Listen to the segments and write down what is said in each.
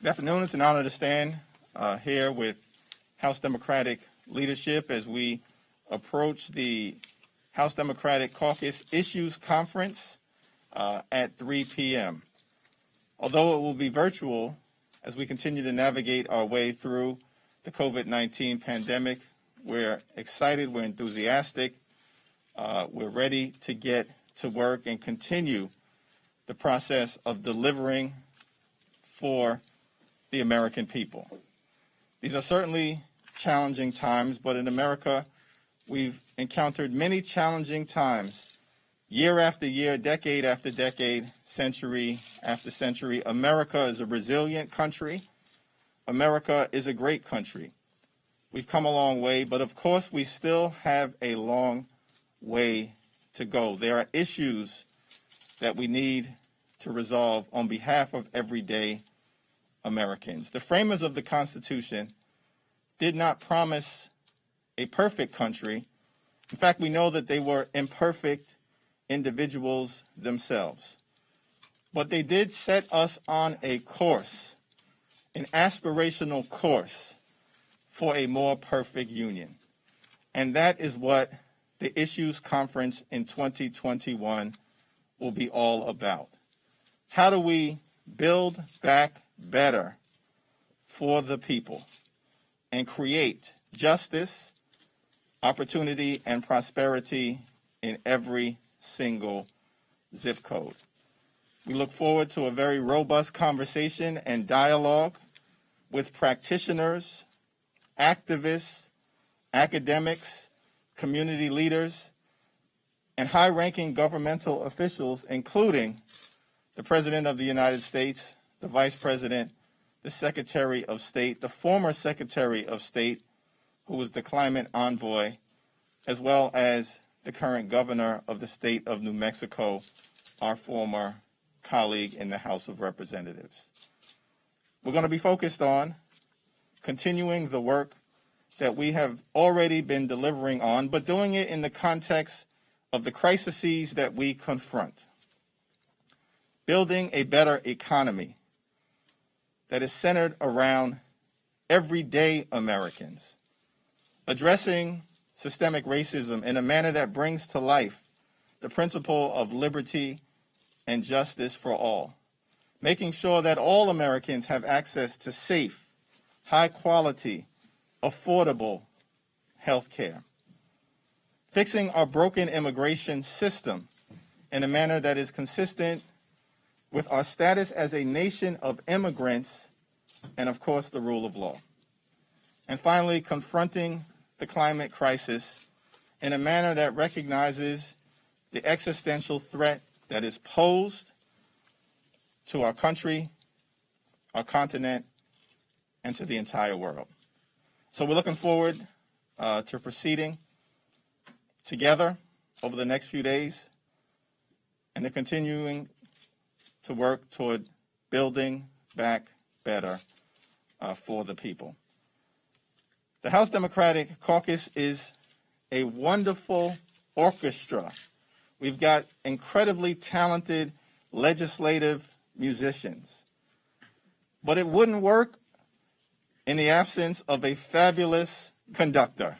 Good afternoon. It's an honor to stand here with House Democratic leadership as we approach the House Democratic Caucus Issues Conference at 3 p.m. Although it will be virtual as we continue to navigate our way through the COVID-19 pandemic, we're excited, we're enthusiastic, we're ready to get to work and continue the process of delivering for the American people. These are certainly challenging times, but in America, we've encountered many challenging times, year after year, decade after decade, century after century. America is a resilient country. America is a great country. We've come a long way, but of course, we still have a long way to go. There are issues that we need to resolve on behalf of everyday Americans. The framers of the Constitution did not promise a perfect country. In fact, we know that they were imperfect individuals themselves. But they did set us on a course, an aspirational course for a more perfect union. And that is what the Issues Conference in 2021 will be all about. How do we build back better for the people and create justice, opportunity, and prosperity in every single zip code? We look forward to a very robust conversation and dialogue with practitioners, activists, academics, community leaders, and high-ranking governmental officials, including the President of the United States, the Vice President, the Secretary of State, the former Secretary of State, who was the climate envoy, as well as the current governor of the state of New Mexico, our former colleague in the House of Representatives. We're going to be focused on continuing the work that we have already been delivering on, but doing it in the context of the crises that we confront. Building a better economy that is centered around everyday Americans. Addressing systemic racism in a manner that brings to life the principle of liberty and justice for all. Making sure that all Americans have access to safe, high-quality, affordable health care. Fixing our broken immigration system in a manner that is consistent with our status as a nation of immigrants and, of course, the rule of law. And finally, confronting the climate crisis in a manner that recognizes the existential threat that is posed to our country, our continent, and to the entire world. So we're looking forward to proceeding together over the next few days and to continuing to work toward building back better for the people. The House Democratic Caucus is a wonderful orchestra. We've got incredibly talented legislative musicians. But it wouldn't work in the absence of a fabulous conductor,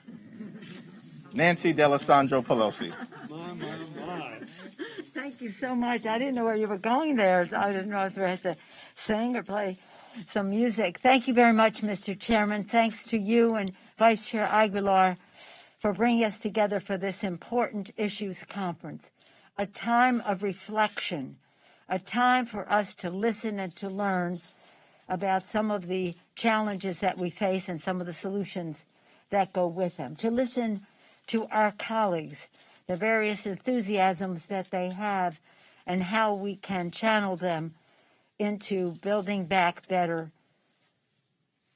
Nancy D'Alessandro Pelosi. Thank you so much. I didn't know where you were going there. I didn't know if we had to sing or play some music. Thank you very much, Mr. Chairman. Thanks to you and Vice Chair Aguilar for bringing us together for this important issues conference, a time of reflection, a time for us to listen and to learn about some of the challenges that we face and some of the solutions that go with them, to listen to our colleagues, the various enthusiasms that they have, and how we can channel them into building back better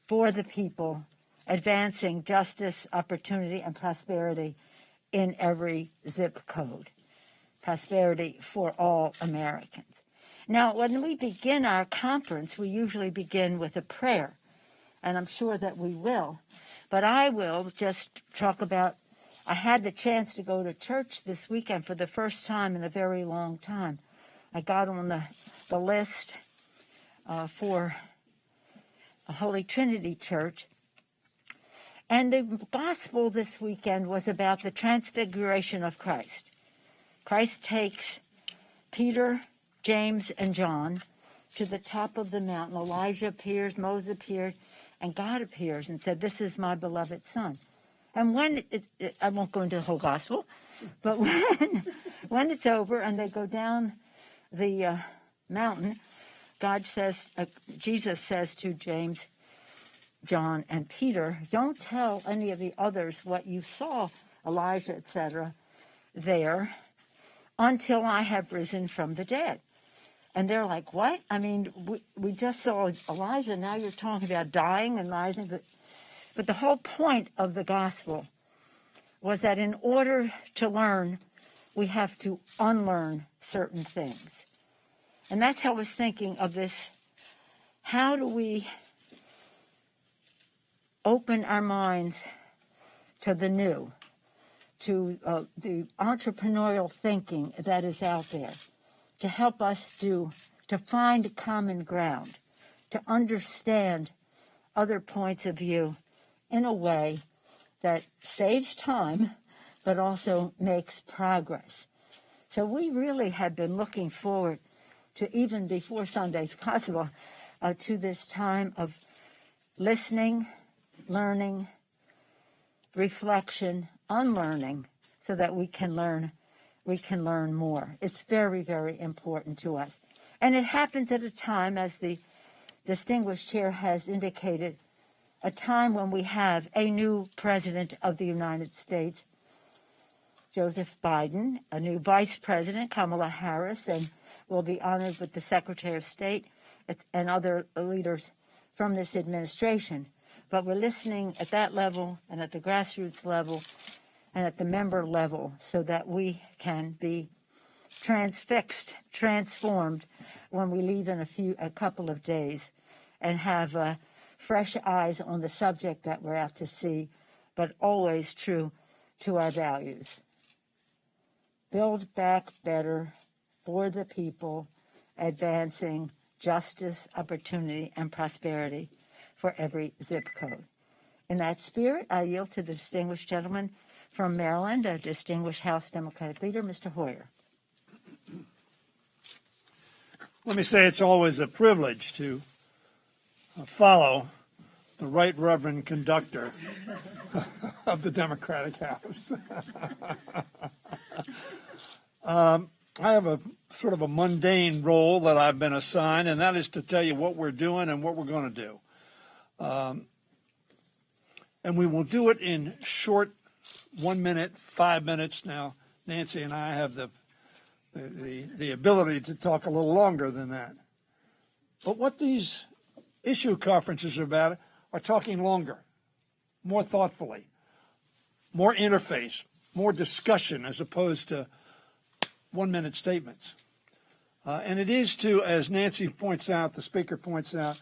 for the people, advancing justice, opportunity, and prosperity in every zip code. Prosperity for all Americans. Now, when we begin our conference, we usually begin with a prayer, and I'm sure that we will. But I will just talk about, I had the chance to go to church this weekend for the first time in a very long time. I got on the list for Holy Trinity Church. And the gospel this weekend was about the transfiguration of Christ. Christ takes Peter, James, and John to the top of the mountain. Elijah appears, Moses appeared, and God appears and said, "This is my beloved Son." And when I won't go into the whole gospel, but when it's over and they go down the mountain, Jesus says to James, John, and Peter, "Don't tell any of the others what you saw, Elijah, etc., there, until I have risen from the dead." And they're like, "What? I mean, we just saw Elijah. Now you're talking about dying and rising." But the whole point of the gospel was that in order to learn, we have to unlearn certain things. And that's how I was thinking of this. How do we open our minds to the new, to the entrepreneurial thinking that is out there, to help us to find common ground, to understand other points of view in a way that saves time, but also makes progress. So we really have been looking forward to, even before Sunday's gospel, to this time of listening, learning, reflection, unlearning, so that we can learn more. It's very, very important to us. And it happens at a time, as the distinguished chair has indicated, a time when we have a new president of the United States, Joseph Biden, a new vice president, Kamala Harris, and we'll be honored with the Secretary of State and other leaders from this administration. But we're listening at that level and at the grassroots level and at the member level so that we can be transfixed, transformed when we leave in a couple of days and have fresh eyes on the subject that we're out to see, but always true to our values. Build back better for the people, advancing justice, opportunity, and prosperity for every zip code. In that spirit, I yield to the distinguished gentleman from Maryland, a distinguished House Democratic leader, Mr. Hoyer. Let me say it's always a privilege to follow the Right Reverend Conductor of the Democratic House. I have a sort of a mundane role that I've been assigned, and that is to tell you what we're doing and what we're going to do. And we will do it in short 1 minute, 5 minutes. Now, Nancy and I have the ability to talk a little longer than that. But what these issue conferences are about are talking longer, more thoughtfully, more interface, more discussion as opposed to 1 minute statements. And it is to, as Nancy points out, the speaker points out,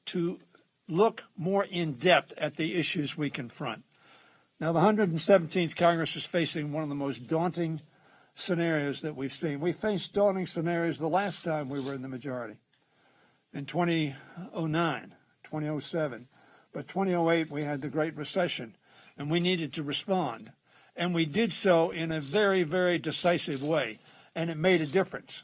to look more in depth at the issues we confront. Now, the 117th Congress is facing one of the most daunting scenarios that we've seen. We faced daunting scenarios the last time we were in the majority, in 2009, 2007. But 2008, we had the Great Recession, and we needed to respond. And we did so in a very, very decisive way, and it made a difference,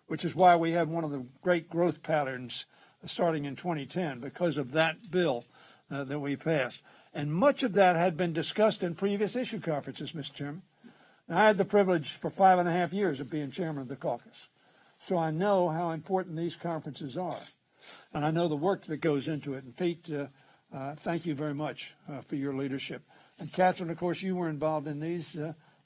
which is why we had one of the great growth patterns starting in 2010 because of that bill that we passed. And much of that had been discussed in previous issue conferences, Mr. Chairman. And I had the privilege for 5.5 years of being chairman of the caucus. So I know how important these conferences are. And I know the work that goes into it. And Pete, thank you very much for your leadership. And Catherine, of course, you were involved in these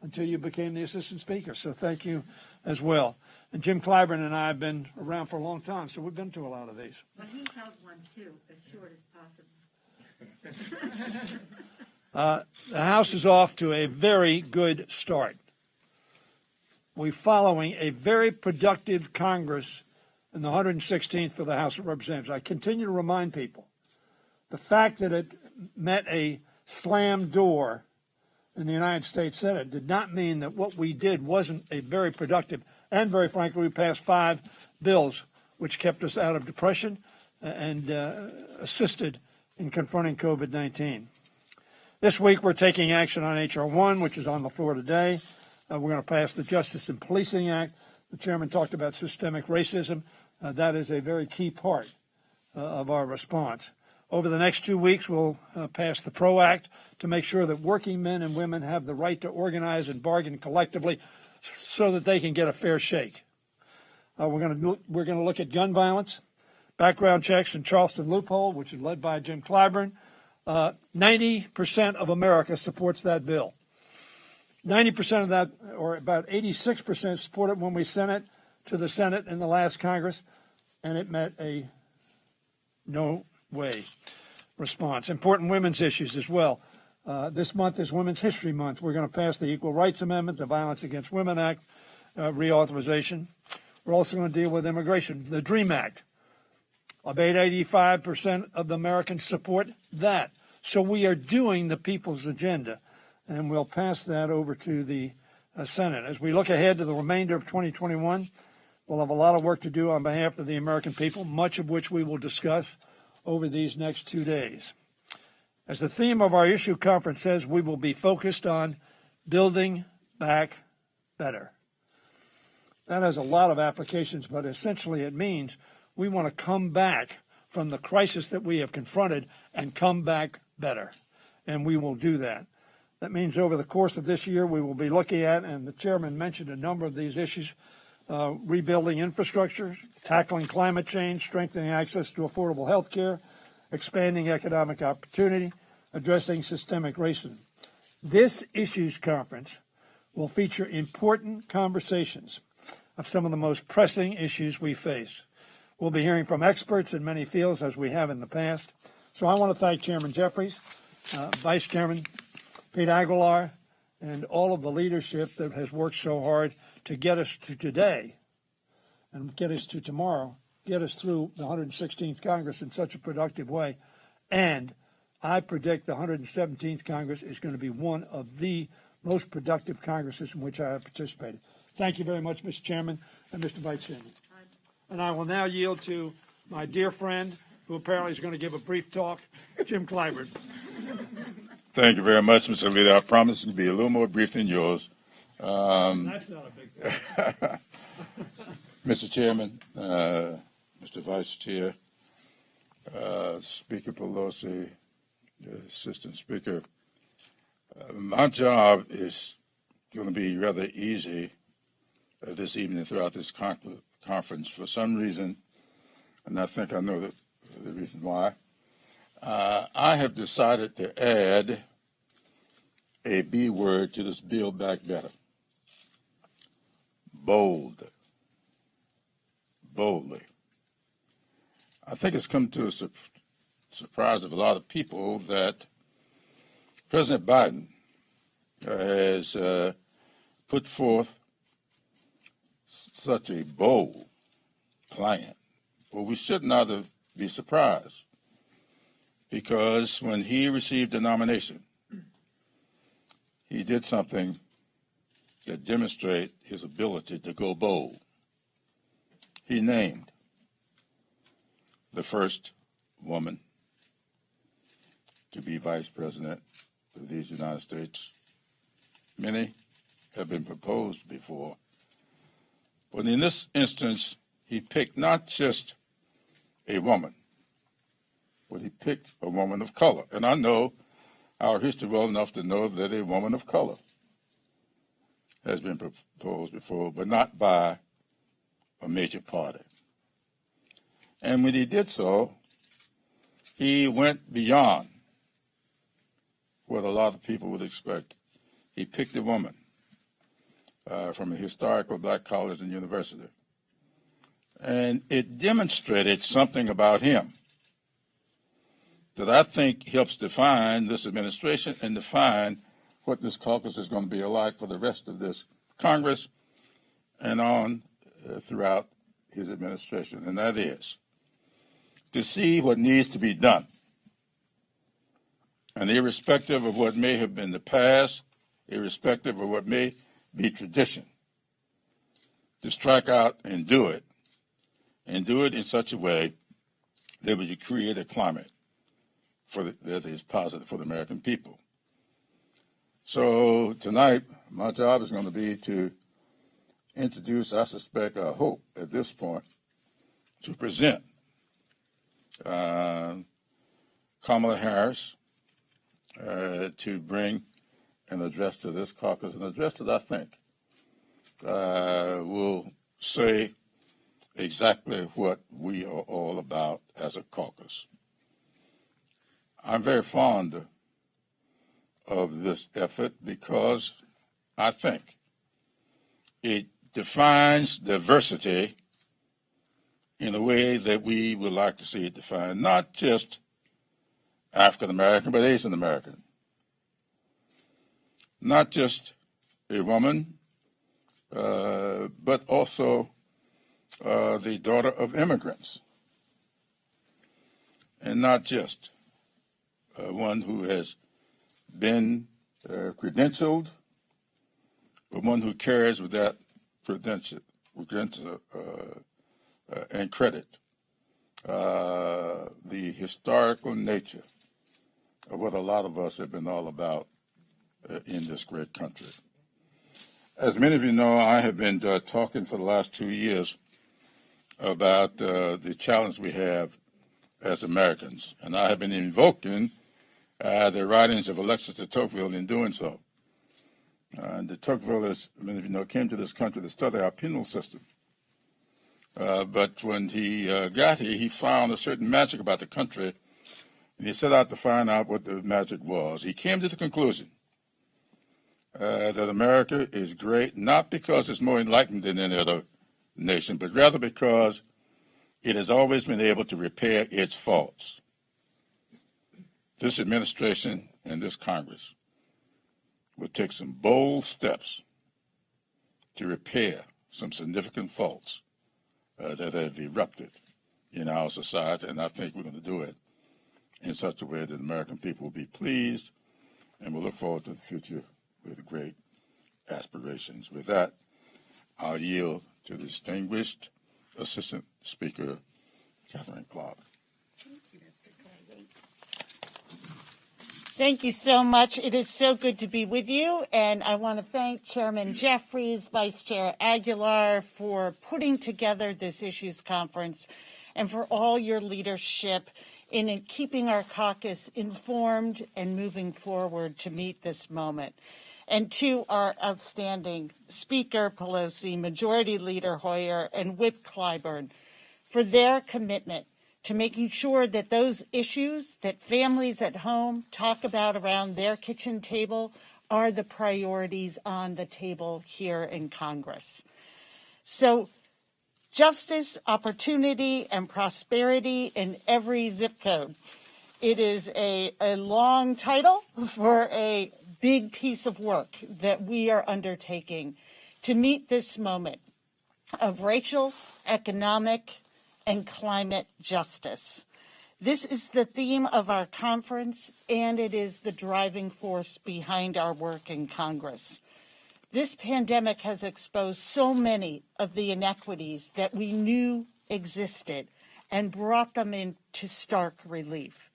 until you became the assistant speaker. So thank you as well. And Jim Clyburn and I have been around for a long time, so we've been to a lot of these. Well, he held one, too, as short as possible. The House is off to a very good start. We're following a very productive Congress in the 116th for the House of Representatives. I continue to remind people the fact that it met a slam door in the United States Senate did not mean that what we did wasn't a very productive, and very frankly, we passed 5 bills which kept us out of depression, and assisted in confronting COVID-19. This week, we're taking action on H.R. 1, which is on the floor today. We're going to pass the Justice and Policing Act. The chairman talked about systemic racism. That is a very key part of our response. Over the next 2 weeks, we'll pass the PRO Act to make sure that working men and women have the right to organize and bargain collectively so that they can get a fair shake. We're going to look at gun violence, background checks, and Charleston loophole, which is led by Jim Clyburn. 90% of America supports that bill. 90% of that, or about 86%, supported when we sent it to the Senate in the last Congress, and it met a no way response. Important women's issues as well. This month is Women's History Month. We're going to pass the Equal Rights Amendment, the Violence Against Women Act reauthorization. We're also going to deal with immigration, the DREAM Act. About 85% of Americans support that. So we are doing the people's agenda, and we'll pass that over to the Senate. As we look ahead to the remainder of 2021, we'll have a lot of work to do on behalf of the American people, much of which we will discuss over these next 2 days. As the theme of our issue conference says, we will be focused on building back better. That has a lot of applications, but essentially it means we want to come back from the crisis that we have confronted and come back better, and we will do that. That means over the course of this year, we will be looking at, and the chairman mentioned a number of these issues, rebuilding infrastructure, tackling climate change, strengthening access to affordable health care, expanding economic opportunity, addressing systemic racism. This issues conference will feature important conversations of some of the most pressing issues we face. We'll be hearing from experts in many fields, as we have in the past. So I want to thank Chairman Jeffries, Vice Chairman Pete Aguilar, and all of the leadership that has worked so hard to get us to today and get us to tomorrow, get us through the 116th Congress in such a productive way. And I predict the 117th Congress is going to be one of the most productive Congresses in which I have participated. Thank you very much, Mr. Chairman and Mr. Vice Chairman. And I will now yield to my dear friend, who apparently is going to give a brief talk, Jim Clyburn. Thank you very much, Mr. Leader. I promise to be a little more brief than yours. That's not a big thing. Mr. Chairman, Mr. Vice Chair, Speaker Pelosi, Assistant Speaker, my job is going to be rather easy this evening throughout this conference for some reason, and I think I know the reason why. I have decided to add a B word to this Build Back Better. Bold. Boldly. I think it's come to a surprise of a lot of people that President Biden has put forth such a bold plan. Well, we should not be surprised, because when he received the nomination, he did something that demonstrated his ability to go bold. He named the first woman to be vice president of these United States. Many have been proposed before, but in this instance, he picked not just a woman, but he picked a woman of color. And I know our history well enough to know that a woman of color has been proposed before, but not by a major party. And when he did so, he went beyond what a lot of people would expect. He picked a woman from a historical black college and university. And it demonstrated something about him that I think helps define this administration and define what this caucus is going to be like for the rest of this Congress and on throughout his administration. And that is to see what needs to be done. And irrespective of what may have been the past, irrespective of what may be tradition, to strike out and do it in such a way that we create a climate that is positive for the American people. So tonight, my job is going to be to introduce, I suspect, I hope at this point, to present Kamala Harris to bring an address to this caucus, an address that I think will say exactly what we are all about as a caucus. I'm very fond of this effort because I think it defines diversity in a way that we would like to see it defined, not just African American, but Asian American. Not just a woman, but also the daughter of immigrants. And not just one who has been credentialed, but one who carries with that credential and credit the historical nature of what a lot of us have been all about in this great country. As many of you know, I have been talking for the last 2 years about the challenge we have as Americans, and I have been invoking the writings of Alexis de Tocqueville in doing so. De Tocqueville, as many of you know, came to this country to study our penal system. But when he got here, he found a certain magic about the country, and he set out to find out what the magic was. He came to the conclusion that America is great, not because it's more enlightened than any other nation, but rather because it has always been able to repair its faults. This administration and this Congress will take some bold steps to repair some significant faults that have erupted in our society, and I think we're going to do it in such a way that the American people will be pleased and will look forward to the future with great aspirations. With that, I'll yield to the distinguished Assistant Speaker, Catherine Clark. Thank you so much. It is so good to be with you, and I want to thank Chairman Jeffries, Vice Chair Aguilar for putting together this issues conference and for all your leadership in keeping our caucus informed and moving forward to meet this moment. And to our outstanding Speaker Pelosi, Majority Leader Hoyer, and Whip Clyburn for their commitment to making sure that those issues that families at home talk about around their kitchen table are the priorities on the table here in Congress. So justice, opportunity, and prosperity in every zip code. It is a long title for a big piece of work that we are undertaking to meet this moment of racial, economic, and climate justice. This is the theme of our conference, and it is the driving force behind our work in Congress. This pandemic has exposed so many of the inequities that we knew existed and brought them into stark relief.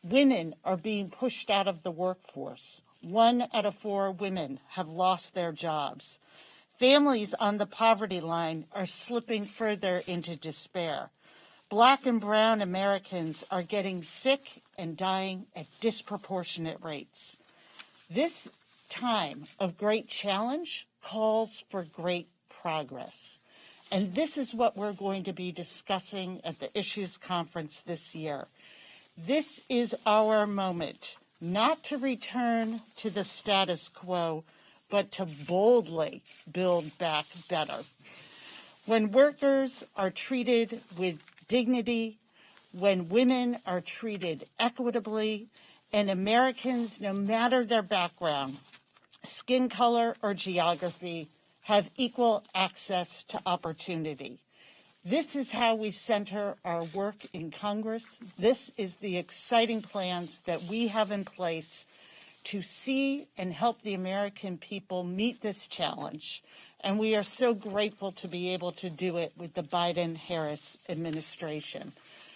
Women are being pushed out of the workforce. 1 out of 4 women have lost their jobs. Families on the poverty line are slipping further into despair. Black and brown Americans are getting sick and dying at disproportionate rates. This time of great challenge calls for great progress. And this is what we're going to be discussing at the Issues Conference this year. This is our moment, not to return to the status quo, but to boldly build back better. When workers are treated with dignity, when women are treated equitably, and Americans, no matter their background, skin color, or geography, have equal access to opportunity. This is how we center our work in Congress. This is the exciting plans that we have in place to see and help the American people meet this challenge. And we are so grateful to be able to do it with the Biden-Harris administration.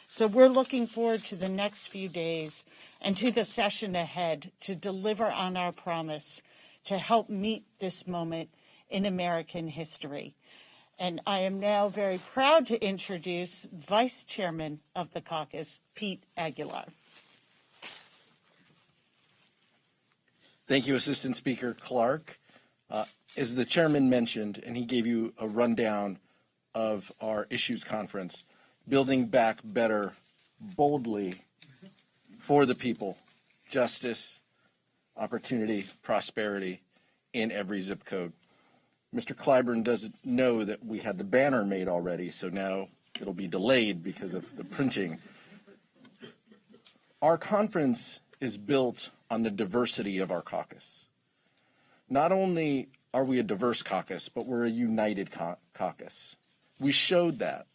So we're looking forward to the next few days and to the session ahead to deliver on our promise to help meet this moment in American history. And I am now very proud to introduce Vice Chairman of the caucus, Pete Aguilar. Thank you, Assistant Speaker Clark. As the chairman mentioned, and he gave you a rundown of our issues conference, building back better, boldly, for the people, justice, opportunity, prosperity in every zip code. Mr. Clyburn doesn't know that we had the banner made already, so now it'll be delayed because of the printing. Our conference is built on the diversity of our caucus. Not only are we a diverse caucus, but we're a united caucus. We showed that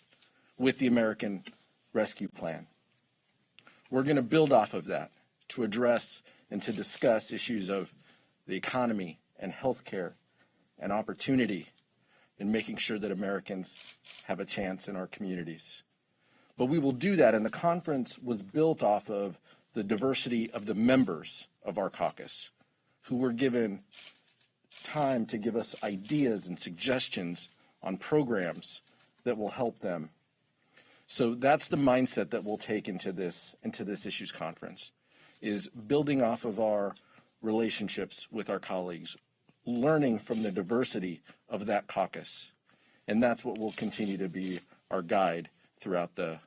with the American Rescue Plan. We're going to build off of that to address and to discuss issues of the economy and healthcare and opportunity in making sure that Americans have a chance in our communities. But we will do that, and the conference was built off of the diversity of the members of our caucus, who were given time to give us ideas and suggestions on programs that will help them. So that's the mindset that we'll take into this issues conference, is building off of our relationships with our colleagues, learning from the diversity of that caucus. And that's what will continue to be our guide throughout the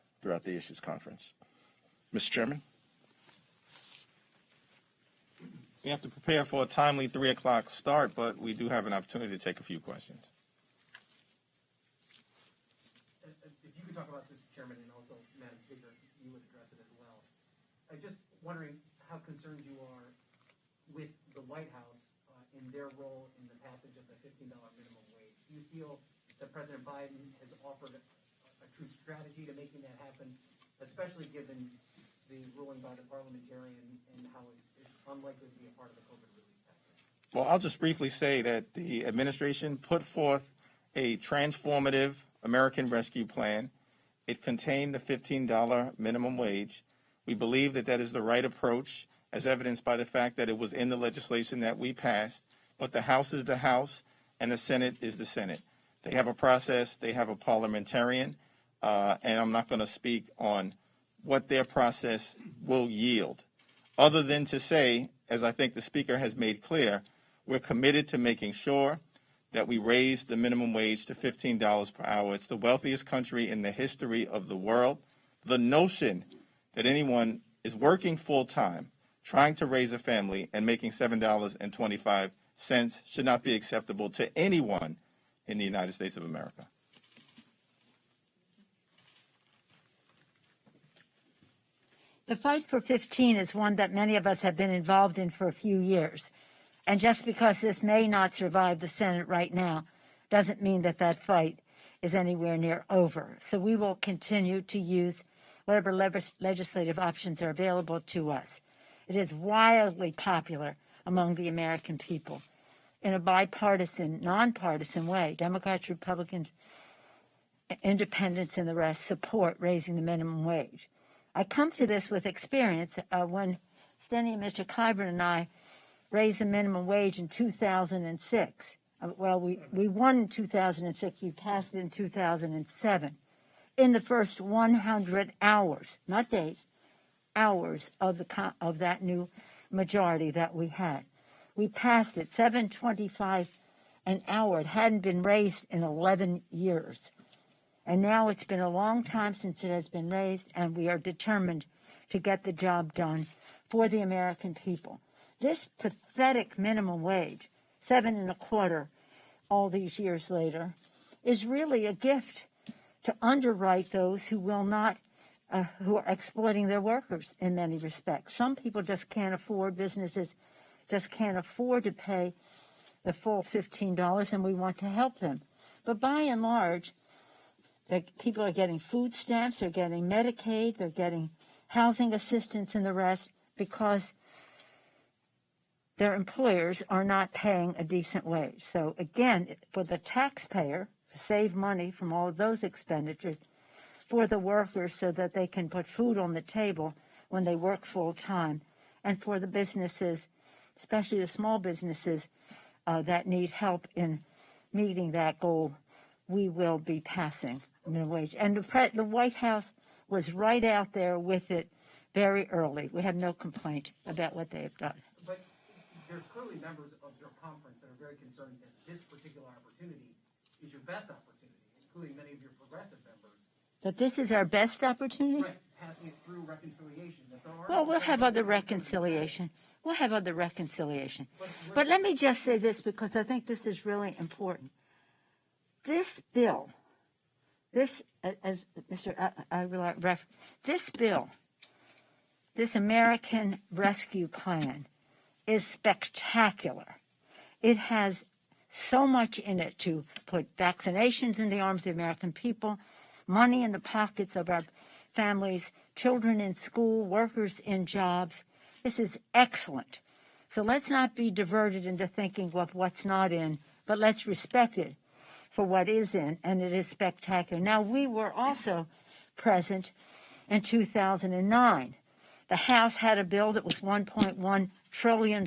issues conference. Mr. Chairman? We have to prepare for a timely 3 o'clock start, but we do have an opportunity to take a few questions. If you could talk about this, Chairman, and also, Madam Speaker, if you would address it as well. I'm just wondering how concerned you are with the White House in their role in the passage of the $15 minimum wage. Do you feel that President Biden has offered a true strategy to making that happen, especially given the ruling by the parliamentarian and how it is unlikely to be a part of the COVID relief package? Well, I'll just briefly say that the administration put forth a transformative American Rescue Plan. It contained the $15 minimum wage. We believe that that is the right approach, as evidenced by the fact that it was in the legislation that we passed. But the House is the House, and the Senate is the Senate. They have a process. They have a parliamentarian, and I'm not going to speak on what their process will yield, other than to say, as I think the Speaker has made clear, we're committed to making sure that we raise the minimum wage to $15 per hour. It's the wealthiest country in the history of the world. The notion that anyone is working full-time, trying to raise a family, and making $7.25 should not be acceptable to anyone in the United States of America. The fight for 15 is one that many of us have been involved in for a few years. And just because this may not survive the Senate right now doesn't mean that that fight is anywhere near over. So we will continue to use whatever legislative options are available to us. It is wildly popular among the American people in a bipartisan, nonpartisan way. Democrats, Republicans, independents, and the rest support raising the minimum wage. I come to this with experience. When Steny and Mr. Clyburn and I raised the minimum wage in 2006. We won in 2006. We passed it in 2007. In the first 100 hours, not days, hours of that new majority that we had. We passed it, $7.25 an hour. It hadn't been raised in 11 years. And now it's been a long time since it has been raised, and we are determined to get the job done for the American people. This pathetic minimum wage, $7.25 all these years later, is really a gift to underwrite those who will not, who are exploiting their workers in many respects. Some people just can't afford, businesses just can't afford to pay the full $15, and we want to help them. But by and large, people are getting food stamps, they're getting Medicaid, they're getting housing assistance and the rest because their employers are not paying a decent wage. So again, for the taxpayer, to save money from all of those expenditures, for the workers so that they can put food on the table when they work full time, and for the businesses, especially the small businesses that need help in meeting that goal, we will be passing minimum wage. And the White House was right out there with it very early. We have no complaint about what they have done. But there's clearly members of your conference that are very concerned that this particular opportunity is your best opportunity, including many of your progressive members. That this is our best opportunity? Right, passing it through reconciliation. That there are Well, we'll have other reconciliation. We'll have other reconciliation. But let me just say this, because I think this is really important. This bill, as Mr. Aguilar referenced, this bill, this American Rescue Plan, is spectacular. It has so much in it to put vaccinations in the arms of the American people, money in the pockets of our families, children in school, workers in jobs. This is excellent. So let's not be diverted into thinking of what's not in, but let's respect it for what is in, and it is spectacular. Now, we were also present in 2009. The House had a bill that was $1.1 trillion.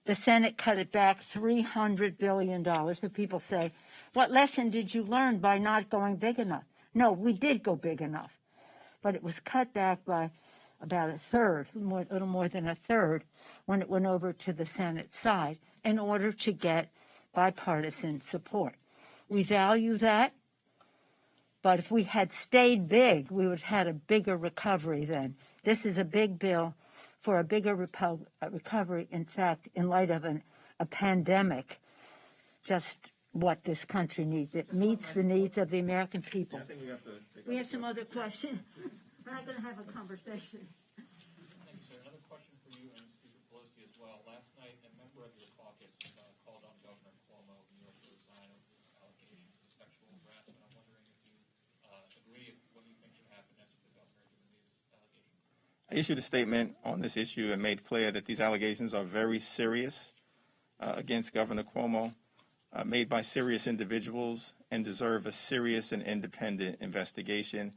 The Senate cut it back $300 billion. So people say, what lesson did you learn by not going big enough? No, we did go big enough. But it was cut back by about a third, a little more than a third, when it went over to the Senate side in order to get bipartisan support. We value that, but if we had stayed big, we would have had a bigger recovery then. This is a big bill for a bigger recovery, in fact, in light of a pandemic, just what this country needs. It meets the needs of the American people. I think we have to We have some other questions. We're not going to have a conversation. Thank you, sir. Another question for you and Speaker Pelosi as well. Last night, a member of your caucus called on Governor Cuomo of New York to resign over his allegations of sexual harassment. I'm wondering if you agree with what you think should happen next to the governor given these allegations. I issued a statement on this issue and made clear that these allegations are very serious against Governor Cuomo, made by serious individuals, and deserve a serious and independent investigation.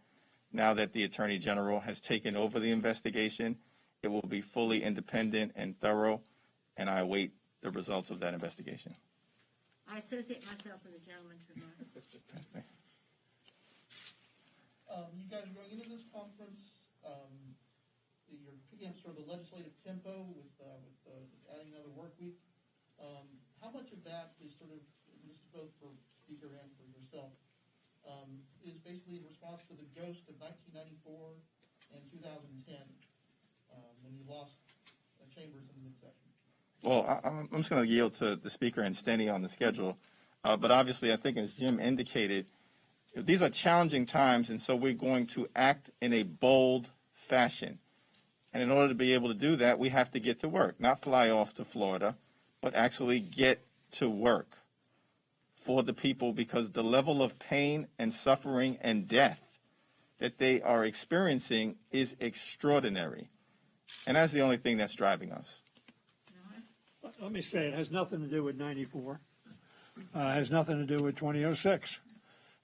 Now that the Attorney General has taken over the investigation, it will be fully independent and thorough, and I await the results of that investigation. I associate myself with the gentleman's remarks. You guys are going into this conference. You're picking up sort of the legislative tempo with adding another work week. How much of that is sort of, this is both for Speaker and for yourself, is basically in response to the ghost of 1994 and 2010 when you lost chambers in the midsection? Well, I'm just going to yield to the Speaker and Steny on the schedule. But obviously, I think as Jim indicated, these are challenging times, and so we're going to act in a bold fashion. And in order to be able to do that, we have to get to work, not fly off to Florida, but actually get to work for the people, because the level of pain and suffering and death that they are experiencing is extraordinary. And that's the only thing that's driving us. Let me say, it has nothing to do with 94. It has nothing to do with 2006.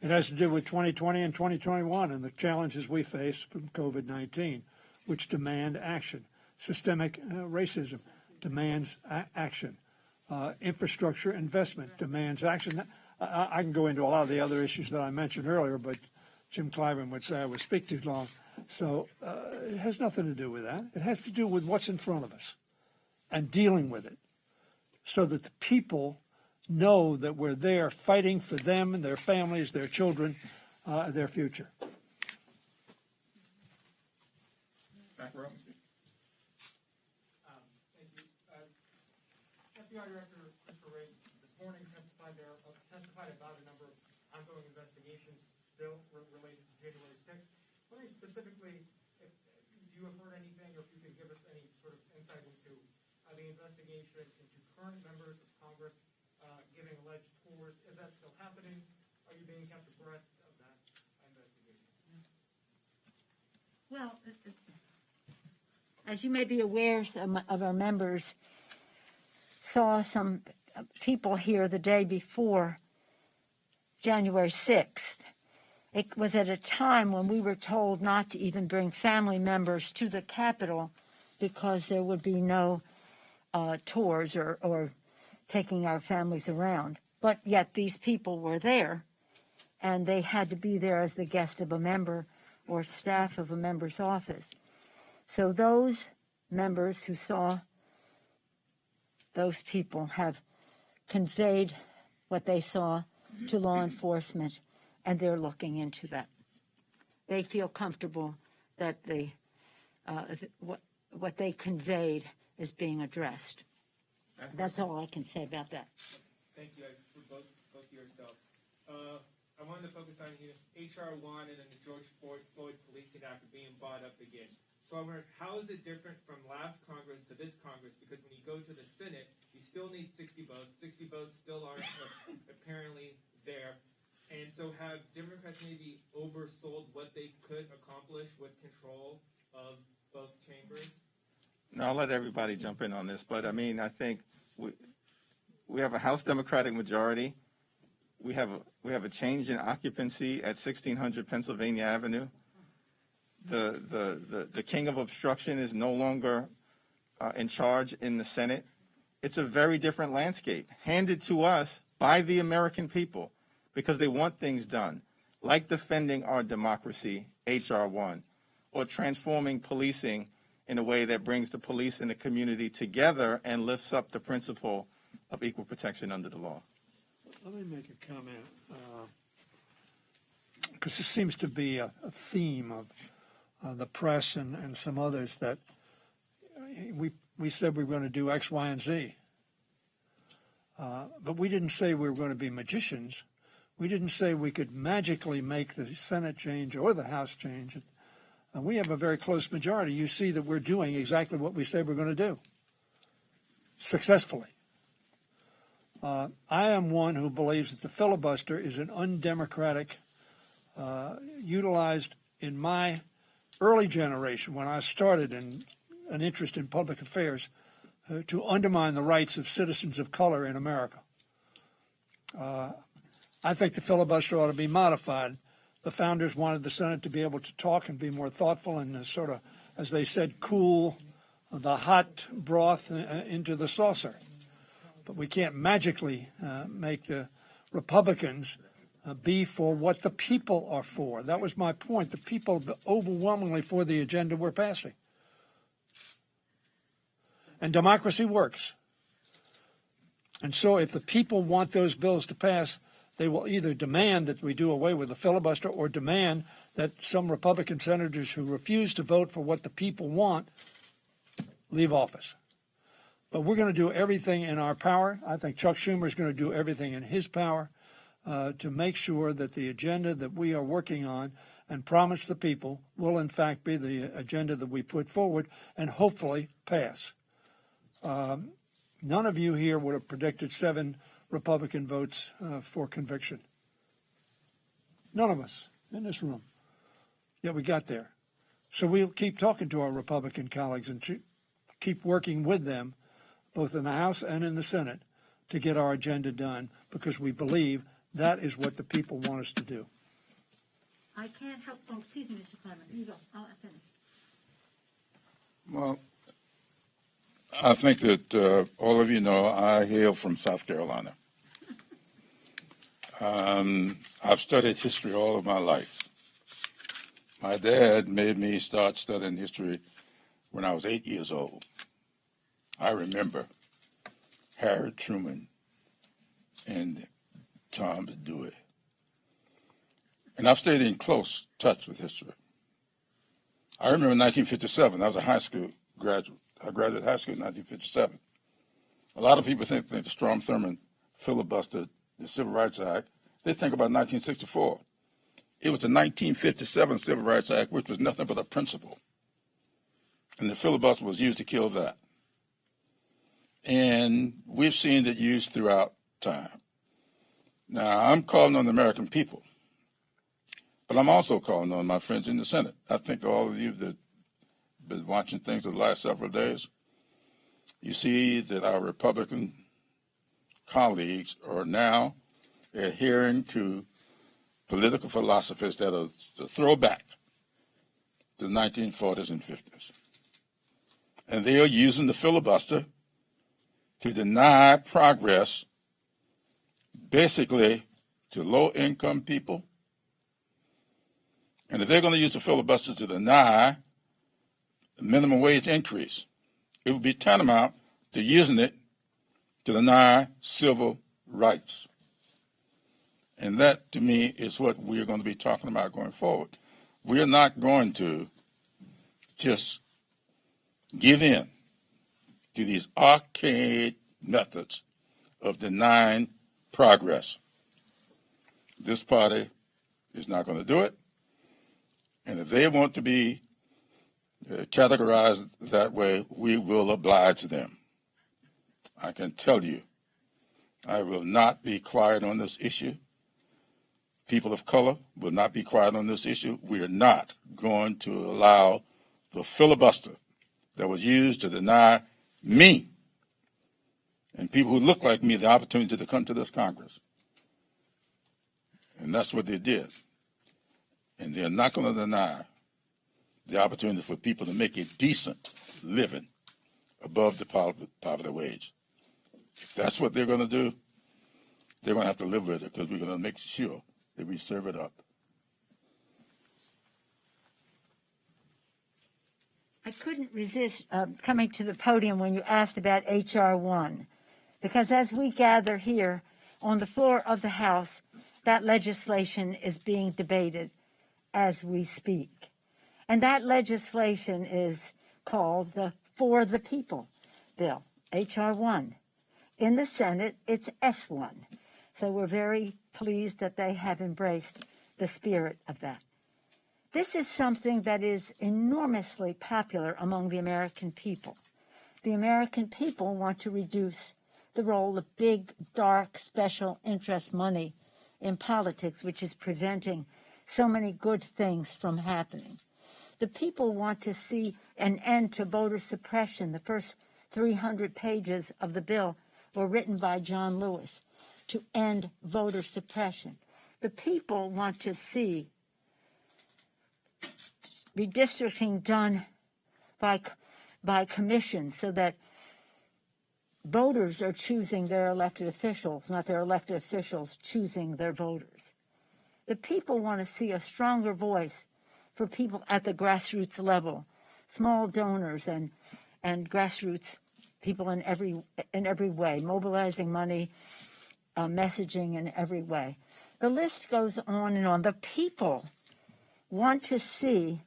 It has to do with 2020 and 2021 and the challenges we face from COVID-19, which demand action. Systemic racism demands action. Infrastructure investment demands action. I can go into a lot of the other issues that I mentioned earlier, but Jim Clyburn would say I would speak too long. So it has nothing to do with that. It has to do with what's in front of us and dealing with it so that the people know that we're there fighting for them and their families, their children, their future. Back row. Thank you. FBI Director Christopher Wray this morning testified about a number of ongoing investigations still related to January 6th. Wondering specifically if you have heard anything, or if you could give us any sort of insight into the investigation into current members of Congress giving alleged tours. Is that still happening? Are you being kept abreast of that investigation? Well, as you may be aware, some of our members saw some people here the day before January 6th, It was at a time when we were told not to even bring family members to the Capitol because there would be no tours or taking our families around. But yet these people were there, and they had to be there as the guest of a member or staff of a member's office. So those members who saw those people have conveyed what they saw to law enforcement, and they're looking into that. They feel comfortable that what they conveyed is being addressed. That's all I can say about that. Thank you guys for both yourselves. I wanted to focus on H.R. 1 and then the George Floyd Policing Act being brought up again. So I wondered, how is it different from last Congress to this Congress? Because when you go to the Senate, you still need 60 votes. 60 votes still aren't apparently there. And so have Democrats maybe oversold what they could accomplish with control of both chambers? No, I'll let everybody jump in on this, but I mean, I think we have a House Democratic majority. We have a change in occupancy at 1600 Pennsylvania Avenue. The king of obstruction is no longer in charge in the Senate. It's a very different landscape handed to us by the American people because they want things done, like defending our democracy, H.R. 1, or transforming policing in a way that brings the police and the community together and lifts up the principle of equal protection under the law. Let me make a comment, because this seems to be a theme of the press and some others, that we said we were going to do X, Y, and Z. But we didn't say we were going to be magicians. We didn't say we could magically make the Senate change or the House change. We have a very close majority. You see that we're doing exactly what we said we're going to do, successfully. I am one who believes that the filibuster is an undemocratic, utilized in my early generation when I started in an interest in public affairs to undermine the rights of citizens of color in America. I think the filibuster ought to be modified. The founders wanted the Senate to be able to talk and be more thoughtful and sort of, as they said, cool the hot broth into the saucer. But we can't magically make the Republicans be for what the people are for. That was my point. The people are overwhelmingly for the agenda we're passing. And democracy works. And so if the people want those bills to pass, they will either demand that we do away with the filibuster or demand that some Republican senators who refuse to vote for what the people want leave office. But we're going to do everything in our power. I think Chuck Schumer is going to do everything in his power to make sure that the agenda that we are working on and promise the people will, in fact, be the agenda that we put forward and hopefully pass. None of you here would have predicted 7 Republican votes for conviction. None of us in this room. Yet we got there. So we'll keep talking to our Republican colleagues and keep working with them, both in the House and in the Senate, to get our agenda done, because we believe that is what the people want us to do. I can't help. Oh, excuse me, Mr. Clement. You go. I'll finish. Well, I think that all of you know I hail from South Carolina. I've studied history all of my life. My dad made me start studying history when I was 8 years old. I remember Harry Truman and Tom Dewey. And I've stayed in close touch with history. I remember 1957. I was a high school graduate. I graduated high school in 1957. A lot of people think that Strom Thurmond filibustered the Civil Rights Act. They think about 1964. It was the 1957 Civil Rights Act, which was nothing but a principle. And the filibuster was used to kill that. And we've seen it used throughout time. Now, I'm calling on the American people, but I'm also calling on my friends in the Senate. I think all of you that have been watching things the last several days, you see that our Republican colleagues are now adhering to political philosophers that are a throwback to the 1940s and 50s. And they are using the filibuster to deny progress basically to low-income people. And if they're going to use the filibuster to deny the minimum wage increase, it would be tantamount to using it to deny civil rights. And that, to me, is what we're going to be talking about going forward. We're not going to just give in to these arcade methods of denying progress. This party is not going to do it. And if they want to be categorized that way, we will oblige them. I can tell you, I will not be quiet on this issue. People of color will not be quiet on this issue. We are not going to allow the filibuster that was used to deny me and people who look like me the opportunity to come to this Congress. And that's what they did. And they're not going to deny the opportunity for people to make a decent living above the poverty wage. If that's what they're going to do, they're going to have to live with it because we're going to make sure that we serve it up. I couldn't resist coming to the podium when you asked about H.R. 1, because as we gather here on the floor of the House, that legislation is being debated as we speak. And that legislation is called the For the People bill, H.R. 1. In the Senate, it's S1. So we're very pleased that they have embraced the spirit of that. This is something that is enormously popular among the American people. The American people want to reduce the role of big, dark, special interest money in politics, which is preventing so many good things from happening. The people want to see an end to voter suppression. The first 300 pages of the bill were written by John Lewis to end voter suppression. The people want to see redistricting done by commissions so that voters are choosing their elected officials, not their elected officials choosing their voters. The people want to see a stronger voice for people at the grassroots level, small donors and grassroots people in every way, mobilizing money, messaging in every way. The list goes on and on. The people want to see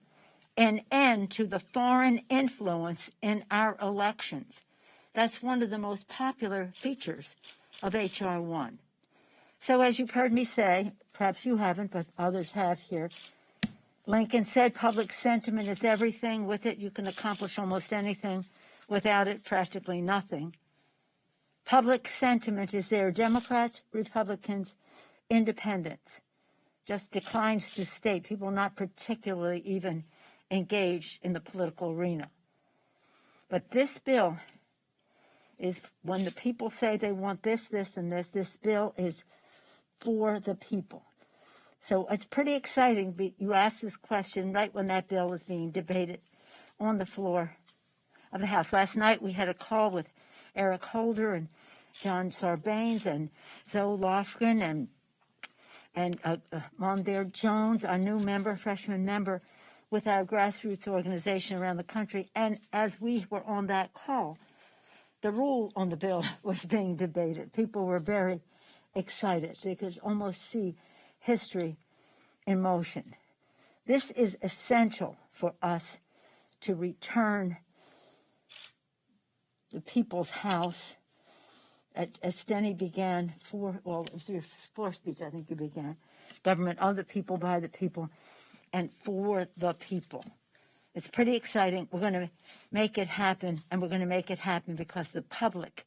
an end to the foreign influence in our elections. That's one of the most popular features of H.R. 1. So as you've heard me say, perhaps you haven't, but others have here, Lincoln said public sentiment is everything. With it, you can accomplish almost anything. Without it, practically nothing. Public sentiment is there. Democrats, Republicans, independents. Just declines to state. People not particularly even engaged in the political arena. But this bill is, when the people say they want this, and this bill is for the people. So it's pretty exciting. You asked this question right when that bill was being debated on the floor of the House. Last night we had a call with Eric Holder and John Sarbanes and Zoe Lofgren and Mondaire Jones, our new member, freshman member, with our grassroots organization around the country. And as we were on that call, the rule on the bill was being debated. People were very excited. They could almost see history in motion. This is essential for us to return the people's house. As Steny began, it was your fourth speech, I think you began, government of the people, by the people, and for the people. It's pretty exciting. We're going to make it happen, and we're going to make it happen because the public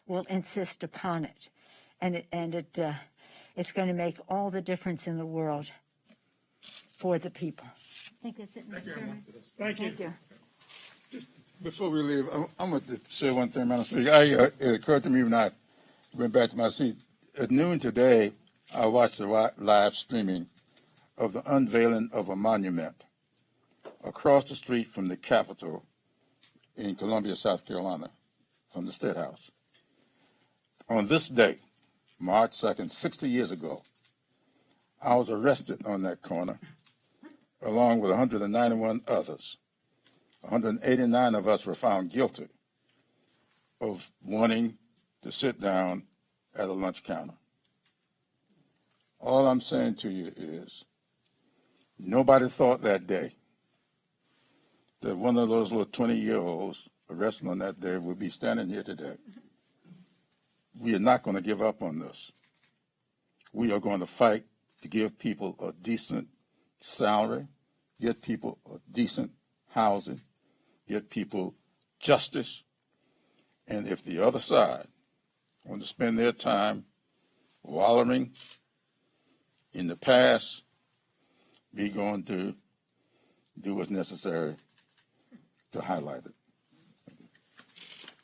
will insist upon it. And it's going to make all the difference in the world for the people. I think that's it, Mr. Chairman. Thank you. Thank you. Before we leave, I'm going to say one thing, Madam Speaker. It occurred to me when I went back to my seat. At noon today, I watched the live streaming of the unveiling of a monument across the street from the Capitol in Columbia, South Carolina, from the State House. On this day, March 2nd, 60 years ago, I was arrested on that corner along with 191 others. 189 of us were found guilty of wanting to sit down at a lunch counter. All I'm saying to you is, nobody thought that day that one of those little 20-year-olds arrested on that day would be standing here today. We are not going to give up on this. We are going to fight to give people a decent salary, get people a decent housing, get people justice. And if the other side want to spend their time wallowing in the past, we're going to do what's necessary to highlight it.